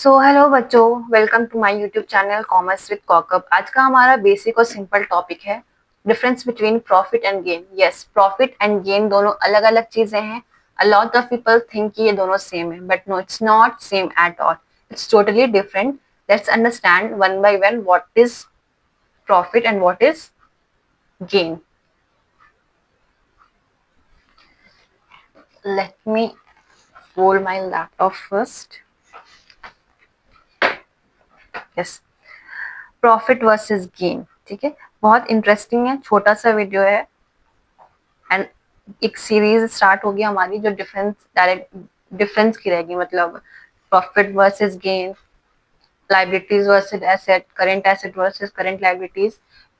सो hello बच्चों, welcome to my YouTube channel commerce with कॉकअप। आज का हमारा बेसिक और सिंपल टॉपिक है difference between profit and gain. Yes, profit and gain दोनों अलग अलग चीजें हैं। A lot of people think कि ये दोनों सेम है, but no, it's not same at all. It's totally different. Let's understand one by one what is profit and what is gain. Let me fold my laptop first. Yes, profit versus gain. ठीक है, बहुत interesting है, छोटा सा video है and एक series start होगी हमारी जो डायरेक्ट डिफरेंस की रहेगी। मतलब profit versus gain, liabilities versus asset, current asset versus current liabilities.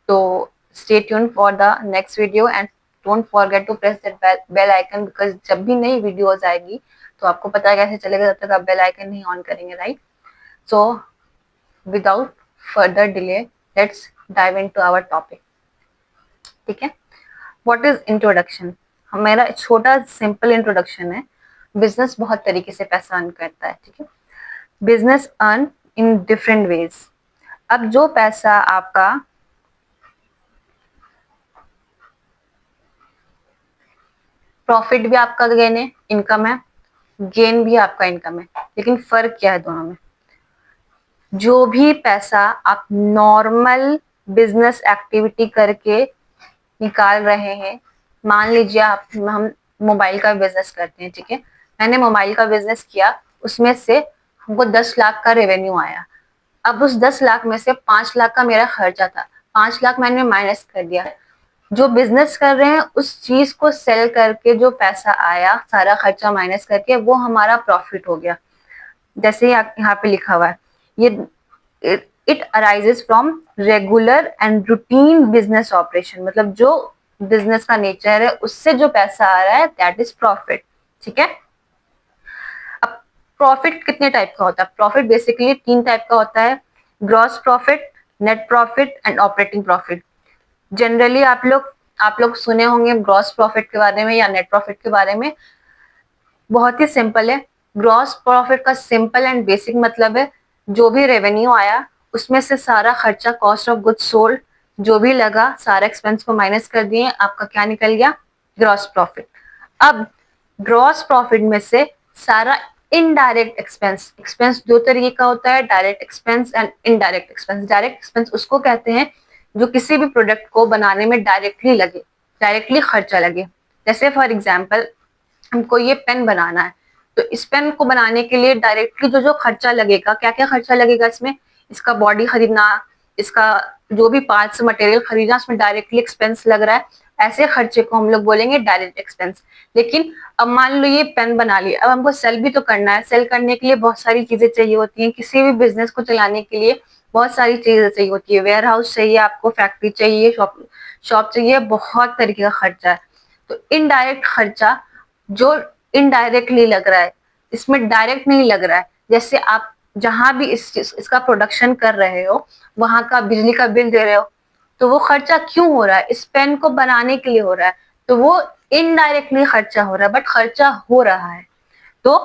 तो stay tune for the next video and don't forget to press that bell icon, because जब भी नई वीडियोज आएगी तो आपको पता कैसे चलेगा जब तक आप बेल आइकन नहीं ऑन करेंगे, right? So without further delay, let's dive into our topic. ठीक है, what is introduction? मेरा छोटा सिंपल इंट्रोडक्शन है। बिजनेस बहुत तरीके से पैसा अर्न करता है। ठीक है, business earn in different ways. अब जो पैसा आपका प्रॉफिट भी आपका गेन है, इनकम है, गेन भी आपका इनकम है, लेकिन फर्क क्या है दोनों में? जो भी पैसा आप नॉर्मल बिजनेस एक्टिविटी करके निकाल रहे हैं, मान लीजिए हम मोबाइल का बिजनेस करते हैं। ठीक है, मैंने मोबाइल का बिजनेस किया, उसमें से हमको 10 लाख का रेवेन्यू आया। अब उस 10 लाख में से 5 लाख का मेरा खर्चा था, 5 लाख मैंने माइनस कर दिया। जो बिजनेस कर रहे हैं उस चीज को सेल करके जो पैसा आया, सारा खर्चा माइनस करके, वो हमारा प्रॉफिट हो गया। जैसे यहाँ पे लिखा हुआ है, ये it arises from regular and routine business operation. मतलब जो बिजनेस का नेचर है उससे जो पैसा आ रहा है, दैट इज प्रॉफिट। ठीक है, अब प्रॉफिट कितने टाइप का होता है? प्रॉफिट बेसिकली 3 टाइप का होता है: gross profit, net profit and operating profit. Generally आप लोग सुने होंगे ग्रॉस प्रॉफिट के बारे में या नेट प्रॉफिट के बारे में। बहुत ही सिंपल है। ग्रॉस प्रॉफिट का सिंपल एंड बेसिक मतलब है जो भी रेवेन्यू आया उसमें से सारा खर्चा, कॉस्ट ऑफ गुड्स सोल्ड, जो भी लगा सारा एक्सपेंस को माइनस कर दिए, आपका क्या निकल गया? Gross profit. अब ग्रॉस प्रॉफिट में से सारा इनडायरेक्ट एक्सपेंस, एक्सपेंस दो तरीके का होता है, direct expense and indirect expense. Direct expense उसको कहते हैं जो किसी भी प्रोडक्ट को बनाने में डायरेक्टली लगे, डायरेक्टली खर्चा लगे। जैसे फॉर एग्जाम्पल हमको ये पेन बनाना है, तो इस पेन को बनाने के लिए डायरेक्टली जो जो खर्चा लगेगा, क्या क्या खर्चा लगेगा इसमें? इसका बॉडी खरीदना, इसका जो भी पार्ट्स मटेरियल खरीदना, उसमें डायरेक्टली एक्सपेंस लग रहा है। ऐसे खर्चे को हम लोग बोलेंगे डायरेक्ट एक्सपेंस। लेकिन अब मान लो ये पेन बना लिया, अब हमको सेल भी तो करना है। सेल करने के लिए बहुत सारी चीजें चाहिए होती हैं। किसी भी बिजनेस को चलाने के लिए बहुत सारी चीजें चाहिए होती है। वेयर हाउस चाहिए आपको, फैक्ट्री चाहिए, शॉप चाहिए, बहुत तरीके का खर्चा है। तो इनडायरेक्ट खर्चा जो इनडायरेक्टली लग रहा है, इसमें डायरेक्ट नहीं लग रहा है। जैसे आप जहां भी इसका प्रोडक्शन कर रहे हो, वहां का बिजली का बिल दे रहे हो, तो वो खर्चा क्यों हो रहा है? इस पेन को बनाने के लिए हो रहा है, तो वो इनडायरेक्टली खर्चा हो रहा है, बट खर्चा हो रहा है। तो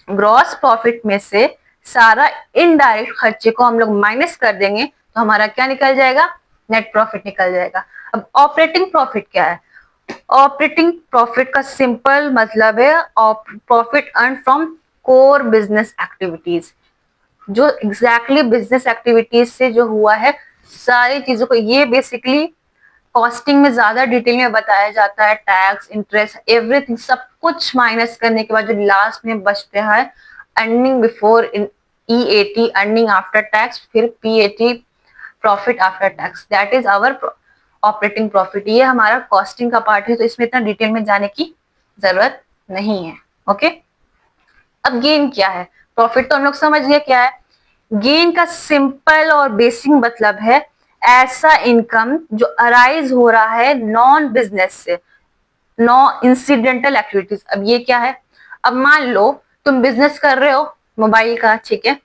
ग्रॉस प्रॉफिट में से सारा इनडायरेक्ट खर्चे को हम लोग माइनस कर देंगे तो हमारा क्या निकल जाएगा? नेट प्रॉफिट निकल जाएगा। अब ऑपरेटिंग प्रॉफिट क्या है? ऑपरेटिंग प्रॉफिट का सिंपल मतलब है profit earn from core business activities. जो एग्जैक्टली बिजनेस एक्टिविटीज से जो हुआ है सारी चीजों को, ये बेसिकली कॉस्टिंग में ज्यादा डिटेल में बताया जाता है। टैक्स, इंटरेस्ट, एवरीथिंग, सब कुछ माइनस करने के बाद जो लास्ट में बचता है, earning before EAT, earning after tax, फिर PAT, profit after tax, that is our operating profit. ये हमारा कॉस्टिंग का पार्ट है, तो इसमें इतना डिटेल में जाने की जरूरत नहीं है। ओके, अब गेन क्या है? प्रॉफिट तो हम लोग समझ गए क्या है। गेन का सिंपल और बेसिक मतलब है ऐसा इनकम जो अराइज हो रहा है नॉन बिजनेस से, नॉन इंसिडेंटल एक्टिविटीज। अब ये क्या है? अब मान लो तुम बिजनेस कर रहे हो मोबाइल का, ठीक है,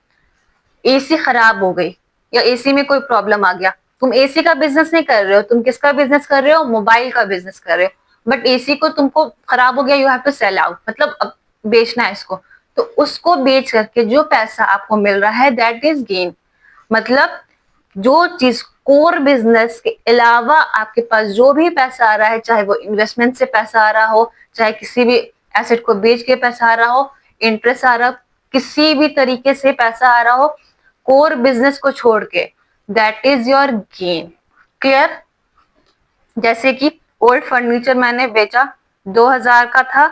एसी खराब हो गई या एसी में कोई प्रॉब्लम आ गया, तुम एसी का बिजनेस नहीं कर रहे हो, तुम किसका बिजनेस कर रहे हो? मोबाइल का बिजनेस कर रहे हो। बट एसी को तुमको खराब हो गया, you have to sell out, मतलब अब बेचना है इसको, तो उसको बेच करके जो पैसा आपको मिल रहा है दैट इज गेन। मतलब जो चीज कोर बिजनेस के अलावा आपके पास जो भी पैसा आ रहा है, चाहे वो इन्वेस्टमेंट से पैसा आ रहा हो, चाहे किसी भी एसेट को बेच के पैसा आ रहा हो, इंटरेस्ट आ रहा हो, किसी भी तरीके से पैसा आ रहा हो कोर बिजनेस को छोड़ के, that is your gain. Clear? जैसे कि ओल्ड फर्नीचर मैंने बेचा, 2000 का था,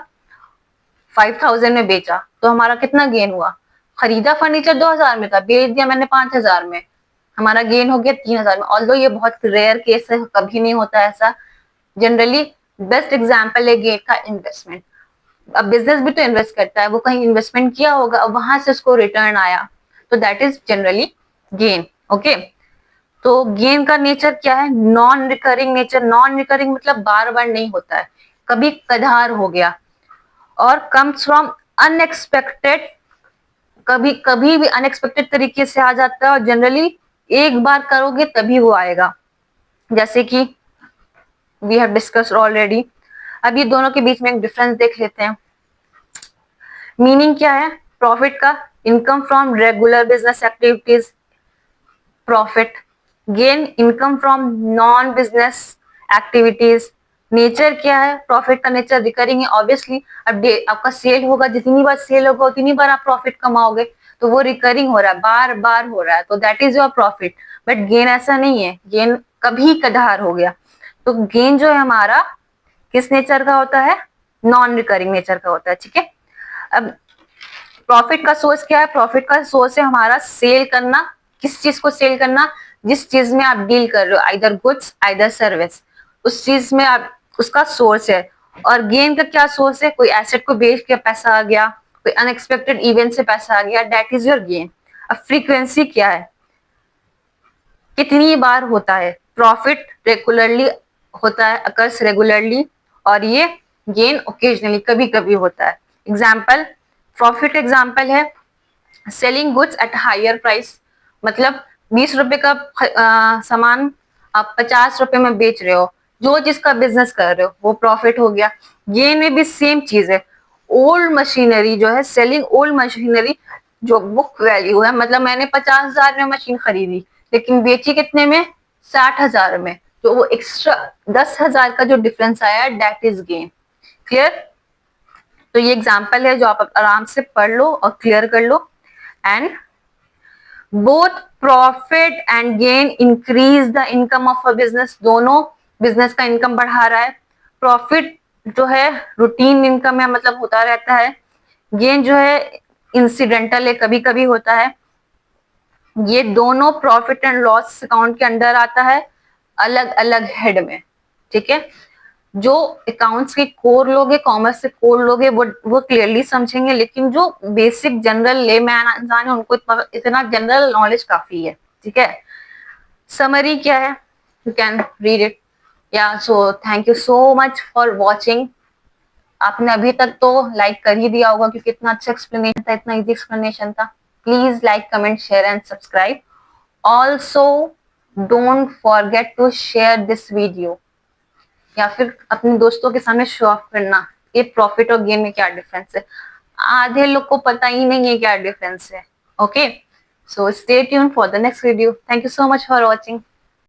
5000 में बेचा, तो हमारा कितना गेन हुआ? खरीदा फर्नीचर 2000 में था, बेच दिया मैंने 5000 में, हमारा गेन हो गया 3000 में। ऑल्दो ये बहुत रेयर केस है, कभी नहीं होता ऐसा। जनरली बेस्ट एग्जाम्पल है गेन का इन्वेस्टमेंट। अब बिजनेस भी तो इन्वेस्ट करता है, वो कहीं इन्वेस्टमेंट किया होगा, अब वहां से उसको रिटर्न आया, तो that is generally gain. Okay, तो गेन का नेचर क्या है? Non recurring nature. Non recurring मतलब बार बार नहीं होता है, कभी कधार हो गया, और कम्स फ्रॉम अनएक्सपेक्टेड, कभी कभी भी अनएक्सपेक्टेड तरीके से आ जाता है, और जनरली एक बार करोगे तभी वो आएगा। जैसे कि वी हैव डिस्कस्ड ऑलरेडी। अब ये दोनों के बीच में एक डिफरेंस देख लेते हैं। मीनिंग क्या है प्रॉफिट का? Income from regular business activities, profit. Gain income from non business activities. Nature क्या है प्रॉफिट का? नेचर रिकरिंग है ऑब्वियसली। अब आपका सेल होगा, जितनी बार सेल होगा उतनी बार आप प्रॉफिट कमाओगे, तो वो रिकरिंग हो रहा है, बार बार हो रहा है, तो that is your profit. But gain ऐसा नहीं है, गेन कभी कधार हो गया। तो गेन जो है हमारा किस नेचर का होता है? नॉन रिकरिंग नेचर का होता है। ठीक है, अब प्रॉफिट का सोर्स क्या है? प्रॉफिट का सोर्स है हमारा सेल करना। किस चीज को सेल करना? जिस चीज में आप डील कर रहे हो, आइदर गुड्स आइदर सर्विस, उस चीज में आप, उसका सोर्स है। और गेन का क्या सोर्स है? कोई एसेट को बेच के पैसा आ गया, कोई अनएक्सपेक्टेड इवेंट से पैसा आ गया, दैट इज योर गेन। अब फ्रीक्वेंसी क्या है? कितनी बार होता है? प्रॉफिट रेगुलरली होता है, अकर्स रेगुलरली, और ये गेन ओकेजनली, कभी कभी होता है। एग्जाम्पल, प्रॉफिट एग्जाम्पल है selling goods at higher price. मतलब 20 रुपए का सामान आप 50 रुपए में बेच रहे हो, जो जिसका बिजनेस कर रहे हो वो प्रॉफिट हो गया। गेन में भी सेम चीज है। ओल्ड मशीनरी जो है, सेलिंग ओल्ड मशीनरी, जो बुक वैल्यू है, मतलब मैंने 50,000 में मशीन खरीदी लेकिन बेची कितने में? 60,000 में, तो वो एक्स्ट्रा 10,000 का जो डिफरेंस आया दैट इज गेन। क्लियर? तो ये एग्जाम्पल है जो आप आराम से पढ़ लो और क्लियर कर लो। And both profit and gain increase the income of a business. दोनों बिजनेस का इनकम बढ़ा रहा है। प्रॉफिट जो है रूटीन इनकम है, मतलब होता रहता है। गेन जो है इंसिडेंटल है, कभी कभी होता है। ये दोनों प्रॉफिट एंड लॉस अकाउंट के अंडर आता है, अलग अलग हेड में। ठीक है, जो अकाउंट्स के कोर लोग है, कॉमर्स से कोर लोग है, वो क्लियरली समझेंगे, लेकिन जो बेसिक जनरल लेमैन इंसान है उनको इतना जनरल नॉलेज काफी है। ठीक है, समरी क्या है? You can read it. Yeah so thank you so much for watching. आपने अभी तक तो लाइक कर ही दिया होगा क्योंकि इतना अच्छा एक्सप्लेनेशन था, इतना इजी एक्सप्लेनेशन था। Please like comment share and subscribe. Also don't forget to share this video, या फिर अपने दोस्तों के सामने शो ऑफ करना ये प्रॉफिट और गेन में क्या डिफरेंस है। आधे लोग को पता ही नहीं है क्या डिफरेंस है। Okay, so stay tuned for the next video. Thank you so much for watching.